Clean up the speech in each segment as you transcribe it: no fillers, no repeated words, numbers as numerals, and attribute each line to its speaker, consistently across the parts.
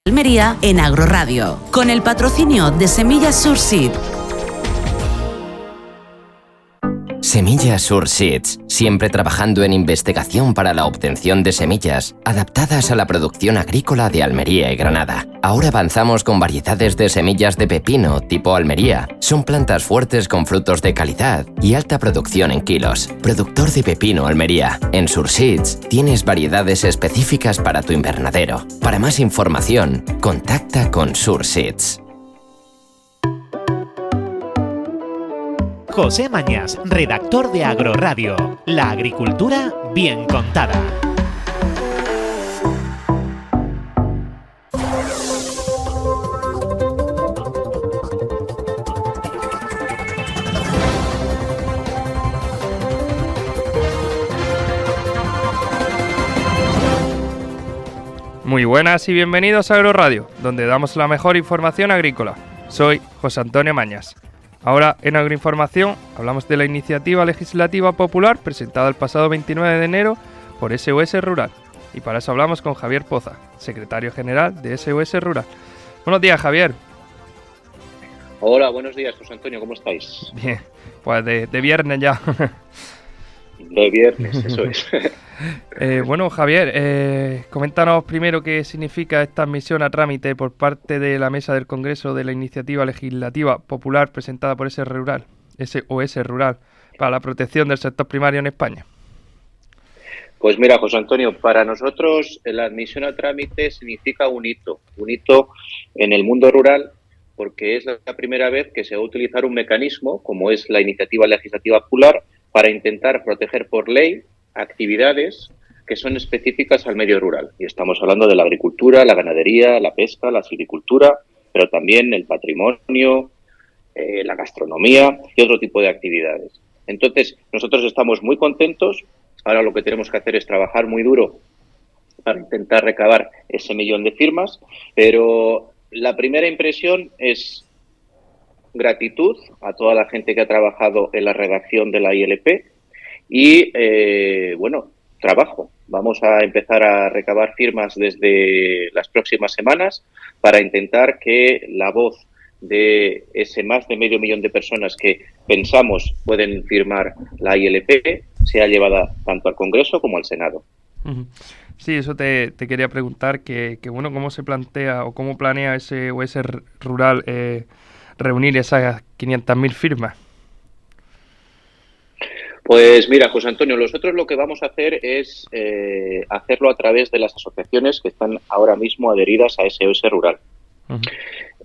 Speaker 1: Almería en Agroradio, con el patrocinio de Semillas Surseed.
Speaker 2: Semillas Surseeds, siempre trabajando en investigación para la obtención de semillas adaptadas a la producción agrícola de Almería y Granada. Ahora avanzamos con variedades de semillas de pepino tipo Almería. Son plantas fuertes con frutos de calidad y alta producción en kilos. Productor de pepino Almería. En Surseeds tienes variedades específicas para tu invernadero. Para más información, contacta con Surseeds.
Speaker 3: José Mañas, redactor de Agroradio. La agricultura bien contada.
Speaker 4: Muy buenas y bienvenidos a Agroradio, donde damos la mejor información agrícola. Soy José Antonio Mañas. Ahora en Agroinformación hablamos de la iniciativa legislativa popular presentada el pasado 29 de enero por SOS Rural. Y para eso hablamos con Javier Poza, secretario general de SOS Rural. Buenos días, Javier.
Speaker 5: Hola, buenos días, José Antonio, ¿cómo estáis?
Speaker 4: Bien, pues de viernes ya.
Speaker 5: De viernes, eso es.
Speaker 4: Bueno, Javier, coméntanos primero qué significa esta admisión a trámite por parte de la Mesa del Congreso de la Iniciativa Legislativa Popular presentada por SOS Rural, para la protección del sector primario en España.
Speaker 5: Pues mira, José Antonio, para nosotros la admisión a trámite significa un hito en el mundo rural, porque es la primera vez que se va a utilizar un mecanismo, como es la Iniciativa Legislativa Popular, para intentar proteger por ley actividades que son específicas al medio rural. Y estamos hablando de la agricultura, la ganadería, la pesca, la silvicultura, pero también el patrimonio, la gastronomía y otro tipo de actividades. Entonces, nosotros estamos muy contentos. Ahora lo que tenemos que hacer es trabajar muy duro para intentar recabar ese 1.000.000 de firmas, pero la primera impresión es gratitud a toda la gente que ha trabajado en la redacción de la ILP y, trabajo. Vamos a empezar a recabar firmas desde las próximas semanas para intentar que la voz de ese más de 500.000 de personas que pensamos pueden firmar la ILP sea llevada tanto al Congreso como al Senado.
Speaker 4: Sí, eso te quería preguntar, que ¿cómo se plantea o cómo planea SOS Rural reunir esas 500.000 firmas?
Speaker 5: Pues mira, José Antonio, nosotros lo que vamos a hacer es hacerlo a través de las asociaciones que están ahora mismo adheridas a SOS Rural. Uh-huh.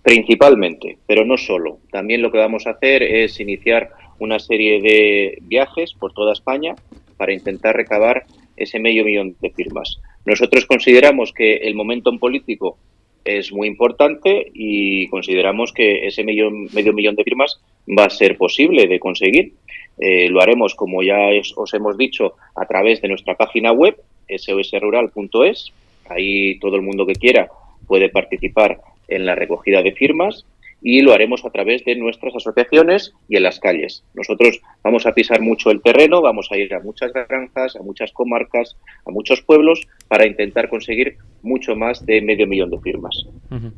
Speaker 5: Principalmente, pero no solo. También lo que vamos a hacer es iniciar una serie de viajes por toda España para intentar recabar ese 500.000 de firmas. Nosotros consideramos que el momentum político es muy importante y consideramos que ese 500.000 de firmas va a ser posible de conseguir. Lo haremos, como ya os hemos dicho, a través de nuestra página web, sosrural.es. Ahí todo el mundo que quiera puede participar en la recogida de firmas y lo haremos a través de nuestras asociaciones y en las calles. Nosotros vamos a pisar mucho el terreno, vamos a ir a muchas granjas, a muchas comarcas, a muchos pueblos para intentar conseguir mucho más de 500.000 de firmas.
Speaker 4: Uh-huh.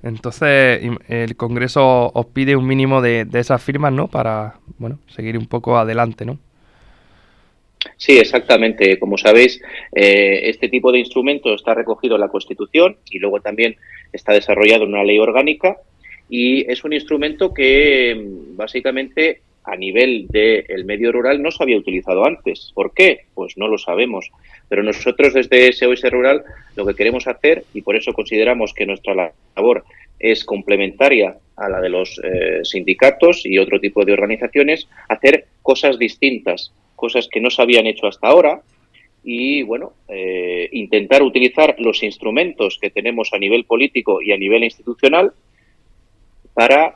Speaker 4: Entonces, el Congreso os pide un mínimo de esas firmas, ¿no? Para, seguir un poco adelante, ¿no?
Speaker 5: Sí, exactamente. Como sabéis, este tipo de instrumento está recogido en la Constitución y luego también está desarrollado en una ley orgánica y es un instrumento que básicamente a nivel del medio rural no se había utilizado antes. ¿Por qué? Pues no lo sabemos. Pero nosotros desde SOS Rural lo que queremos hacer, y por eso consideramos que nuestra labor es complementaria a la de los sindicatos y otro tipo de organizaciones, hacer cosas distintas, cosas que no se habían hecho hasta ahora y, intentar utilizar los instrumentos que tenemos a nivel político y a nivel institucional para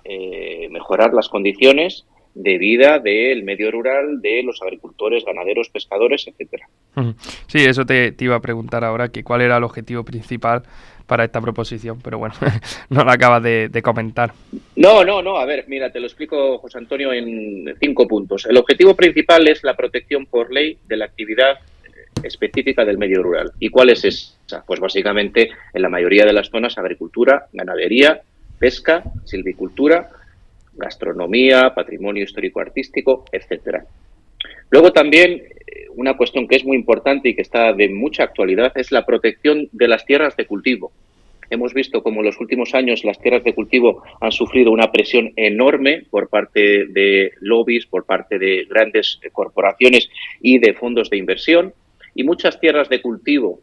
Speaker 5: mejorar las condiciones de vida del medio rural, de los agricultores, ganaderos, pescadores, etcétera.
Speaker 4: Sí, eso te iba a preguntar ahora, que cuál era el objetivo principal para esta proposición, pero bueno, no lo acabas de comentar.
Speaker 5: No, a ver, mira, te lo explico, José Antonio, en 5 puntos. El objetivo principal es la protección por ley de la actividad específica del medio rural. ¿Y cuál es esa? Pues básicamente en la mayoría de las zonas agricultura, ganadería, pesca, silvicultura, gastronomía, patrimonio histórico-artístico, etcétera. Luego también una cuestión que es muy importante y que está de mucha actualidad es la protección de las tierras de cultivo. Hemos visto cómo en los últimos años las tierras de cultivo han sufrido una presión enorme por parte de lobbies, por parte de grandes corporaciones y de fondos de inversión, y muchas tierras de cultivo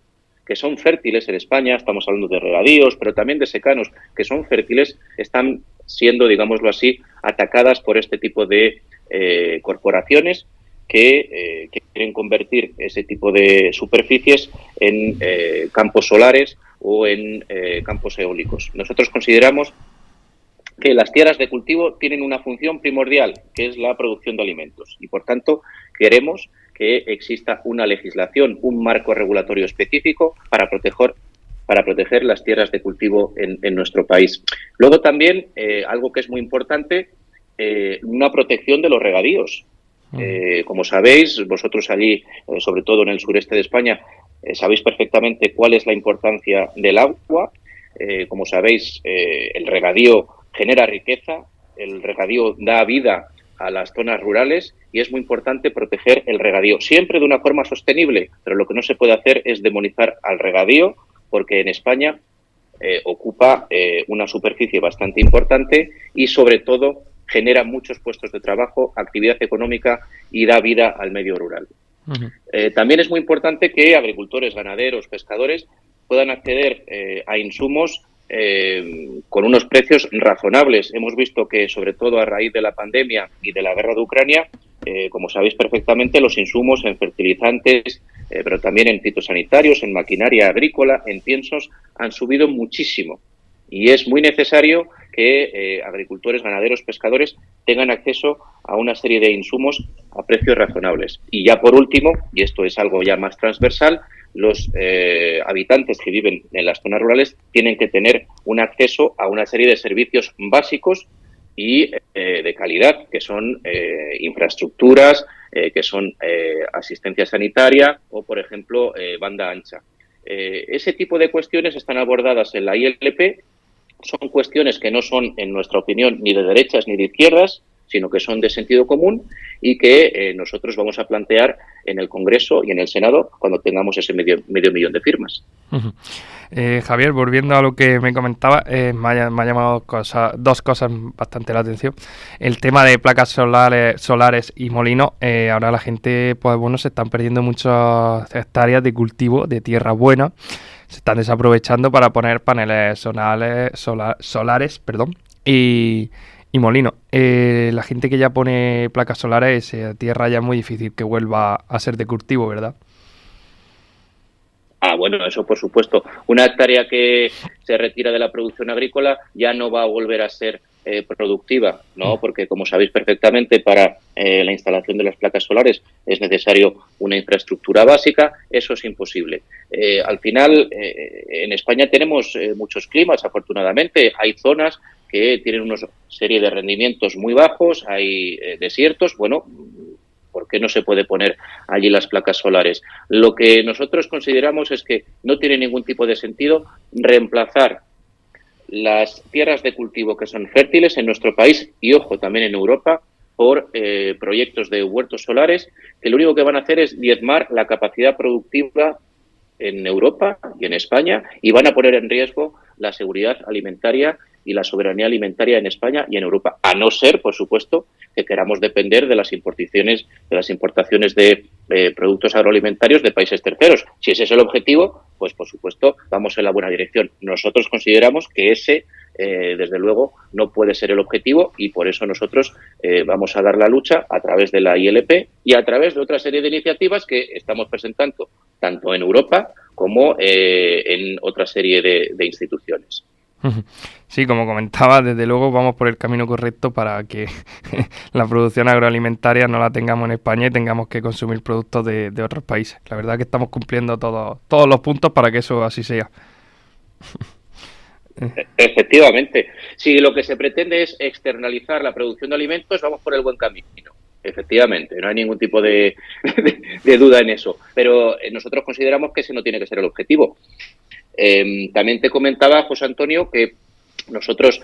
Speaker 5: que son fértiles en España, estamos hablando de regadíos, pero también de secanos que son fértiles, están siendo, digámoslo así, atacadas por este tipo de corporaciones que quieren convertir ese tipo de superficies en campos solares o en campos eólicos. Nosotros consideramos que las tierras de cultivo tienen una función primordial, que es la producción de alimentos, y por tanto queremos que exista una legislación, un marco regulatorio específico para proteger las tierras de cultivo en nuestro país. Luego también, algo que es muy importante, una protección de los regadíos. Como sabéis, vosotros allí, sobre todo en el sureste de España, sabéis perfectamente cuál es la importancia del agua. Como sabéis, el regadío genera riqueza, el regadío da vida a las zonas rurales y es muy importante proteger el regadío, siempre de una forma sostenible, pero lo que no se puede hacer es demonizar al regadío, porque en España ocupa una superficie bastante importante y, sobre todo, genera muchos puestos de trabajo, actividad económica y da vida al medio rural. También es muy importante que agricultores, ganaderos, pescadores puedan acceder a insumos con unos precios razonables. Hemos visto que, sobre todo a raíz de la pandemia y de la guerra de Ucrania, como sabéis perfectamente, los insumos en fertilizantes, pero también en fitosanitarios, en maquinaria agrícola, en piensos, han subido muchísimo. Y es muy necesario que agricultores, ganaderos, pescadores tengan acceso a una serie de insumos a precios razonables. Y ya por último, y esto es algo ya más transversal, los habitantes que viven en las zonas rurales tienen que tener un acceso a una serie de servicios básicos y de calidad, que son infraestructuras, que son asistencia sanitaria o, por ejemplo, banda ancha. Ese tipo de cuestiones están abordadas en la ILP. Son cuestiones que no son, en nuestra opinión, ni de derechas ni de izquierdas, sino que son de sentido común y que nosotros vamos a plantear en el Congreso y en el Senado cuando tengamos ese medio millón de firmas.
Speaker 4: Javier, volviendo a lo que me comentaba, me ha llamado dos cosas bastante la atención. El tema de placas solares y molinos. Ahora la gente, pues bueno, se están perdiendo muchas hectáreas de cultivo de tierra buena. Se están desaprovechando para poner paneles solares y molinos. La gente que ya pone placas solares, tierra ya es muy difícil que vuelva a ser de cultivo, ¿verdad?
Speaker 5: Bueno, eso por supuesto. Una hectárea que se retira de la producción agrícola ya no va a volver a ser productiva, ¿no? Porque, como sabéis perfectamente, para la instalación de las placas solares es necesario una infraestructura básica. Eso es imposible. Al final, en España tenemos muchos climas, afortunadamente. Hay zonas que tienen una serie de rendimientos muy bajos, hay desiertos. Bueno, ¿por qué no se puede poner allí las placas solares? Lo que nosotros consideramos es que no tiene ningún tipo de sentido reemplazar las tierras de cultivo que son fértiles en nuestro país y, ojo, también en Europa, por proyectos de huertos solares que lo único que van a hacer es diezmar la capacidad productiva en Europa y en España y van a poner en riesgo la seguridad alimentaria y la soberanía alimentaria en España y en Europa, a no ser, por supuesto, que queramos depender de las importaciones de productos agroalimentarios de países terceros. Si ese es el objetivo, pues por supuesto vamos en la buena dirección. Nosotros consideramos que ese, desde luego, no puede ser el objetivo y por eso nosotros vamos a dar la lucha a través de la ILP y a través de otra serie de iniciativas que estamos presentando tanto en Europa como en otra serie de instituciones.
Speaker 4: Sí, como comentaba, desde luego vamos por el camino correcto para que la producción agroalimentaria no la tengamos en España y tengamos que consumir productos de otros países. La verdad es que estamos cumpliendo todos los puntos para que eso así sea.
Speaker 5: Efectivamente. Si lo que se pretende es externalizar la producción de alimentos, vamos por el buen camino. Efectivamente, no hay ningún tipo de duda en eso. Pero nosotros consideramos que ese no tiene que ser el objetivo. También te comentaba, José Antonio, que nosotros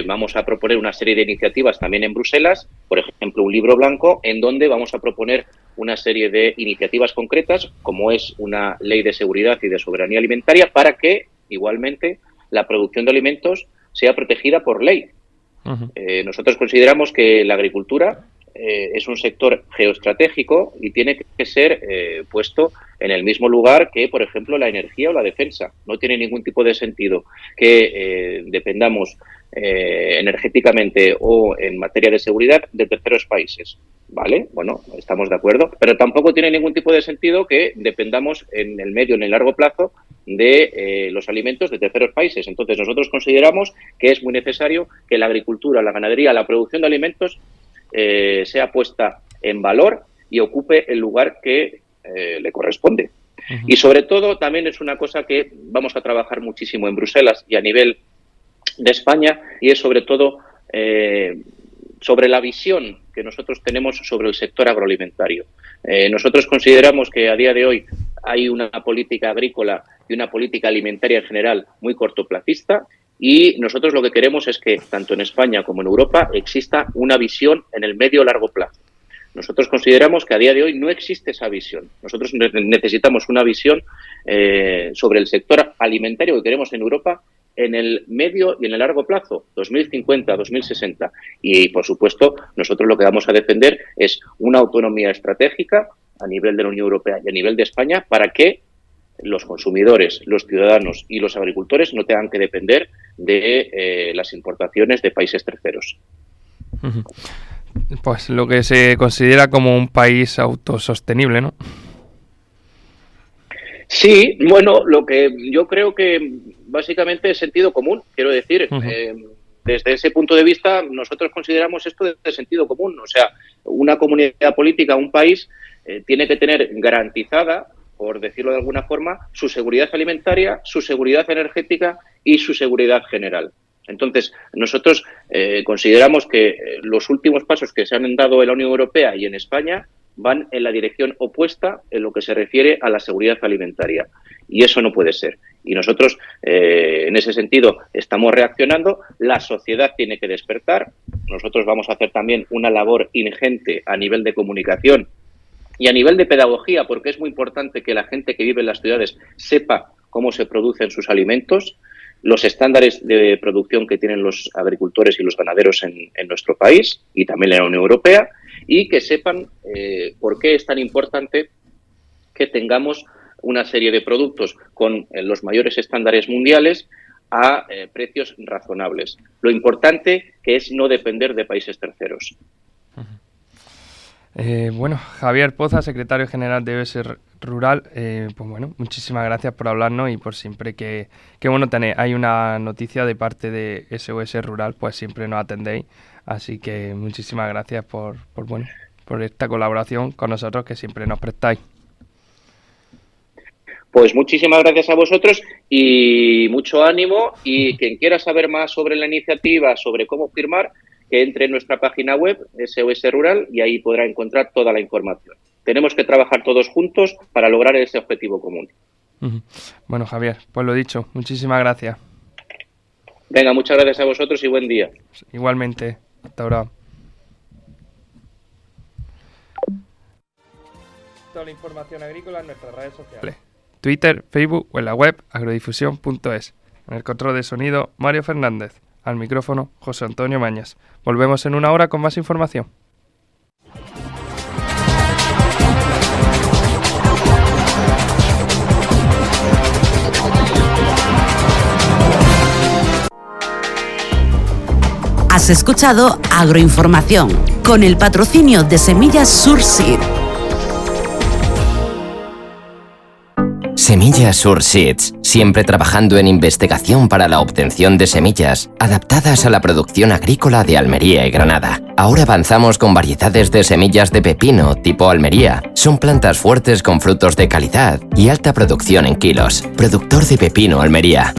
Speaker 5: vamos a proponer una serie de iniciativas también en Bruselas, por ejemplo, un libro blanco, en donde vamos a proponer una serie de iniciativas concretas, como es una ley de seguridad y de soberanía alimentaria, para que, igualmente, la producción de alimentos sea protegida por ley. Uh-huh. Nosotros consideramos que la agricultura es un sector geoestratégico y tiene que ser puesto en el mismo lugar que, por ejemplo, la energía o la defensa. No tiene ningún tipo de sentido que dependamos energéticamente o en materia de seguridad de terceros países, ¿vale? Bueno, estamos de acuerdo, pero tampoco tiene ningún tipo de sentido que dependamos en el medio, en el largo plazo de los alimentos de terceros países. Entonces, nosotros consideramos que es muy necesario que la agricultura, la ganadería, la producción de alimentos sea puesta en valor y ocupe el lugar que le corresponde. Uh-huh. Y sobre todo también es una cosa que vamos a trabajar muchísimo en Bruselas y a nivel de España, y es sobre todo sobre la visión que nosotros tenemos sobre el sector agroalimentario. Nosotros consideramos que a día de hoy hay una política agrícola y una política alimentaria en general muy cortoplacista, y nosotros lo que queremos es que tanto en España como en Europa exista una visión en el medio o largo plazo. Nosotros consideramos que a día de hoy no existe esa visión. Nosotros necesitamos una visión sobre el sector alimentario que queremos en Europa en el medio y en el largo plazo, 2050, 2060. Y, por supuesto, nosotros lo que vamos a defender es una autonomía estratégica a nivel de la Unión Europea y a nivel de España para que los consumidores, los ciudadanos y los agricultores no tengan que depender de las importaciones de países terceros.
Speaker 4: Pues lo que se considera como un país autosostenible, ¿no?
Speaker 5: Sí, bueno, lo que yo creo que básicamente es sentido común, quiero decir. Uh-huh. Desde ese punto de vista, nosotros consideramos esto de sentido común. O sea, una comunidad política, un país, tiene que tener garantizada, por decirlo de alguna forma, su seguridad alimentaria, su seguridad energética y su seguridad general. Entonces, nosotros consideramos que los últimos pasos que se han dado en la Unión Europea y en España van en la dirección opuesta en lo que se refiere a la seguridad alimentaria. Y eso no puede ser. Y nosotros, en ese sentido, estamos reaccionando. La sociedad tiene que despertar. Nosotros vamos a hacer también una labor ingente a nivel de comunicación y a nivel de pedagogía, porque es muy importante que la gente que vive en las ciudades sepa cómo se producen sus alimentos, los estándares de producción que tienen los agricultores y los ganaderos en nuestro país y también en la Unión Europea, y que sepan por qué es tan importante que tengamos una serie de productos con los mayores estándares mundiales a precios razonables. Lo importante que es no depender de países terceros.
Speaker 4: Bueno, Javier Poza, secretario general de SOS Rural, pues bueno, muchísimas gracias por hablarnos y por siempre que bueno hay una noticia de parte de SOS Rural, pues siempre nos atendéis, así que muchísimas gracias por esta colaboración con nosotros que siempre nos prestáis.
Speaker 5: Pues muchísimas gracias a vosotros y mucho ánimo, y quien quiera saber más sobre la iniciativa, sobre cómo firmar, que entre en nuestra página web, SOS Rural, y ahí podrá encontrar toda la información. Tenemos que trabajar todos juntos para lograr ese objetivo común.
Speaker 4: Uh-huh. Bueno, Javier, pues lo dicho, muchísimas gracias.
Speaker 5: Venga, muchas gracias a vosotros y buen día.
Speaker 4: Igualmente, hasta ahora. Toda la información agrícola en nuestras redes sociales. Twitter, Facebook o en la web agrodifusión.es. En el control de sonido, Mario Fernández. Al micrófono, José Antonio Mañas. Volvemos en una hora con más información.
Speaker 1: Has escuchado Agroinformación, con el patrocinio de Semillas Surseed.
Speaker 2: Semillas Surseeds, siempre trabajando en investigación para la obtención de semillas adaptadas a la producción agrícola de Almería y Granada. Ahora avanzamos con variedades de semillas de pepino tipo Almería. Son plantas fuertes con frutos de calidad y alta producción en kilos. Productor de pepino Almería.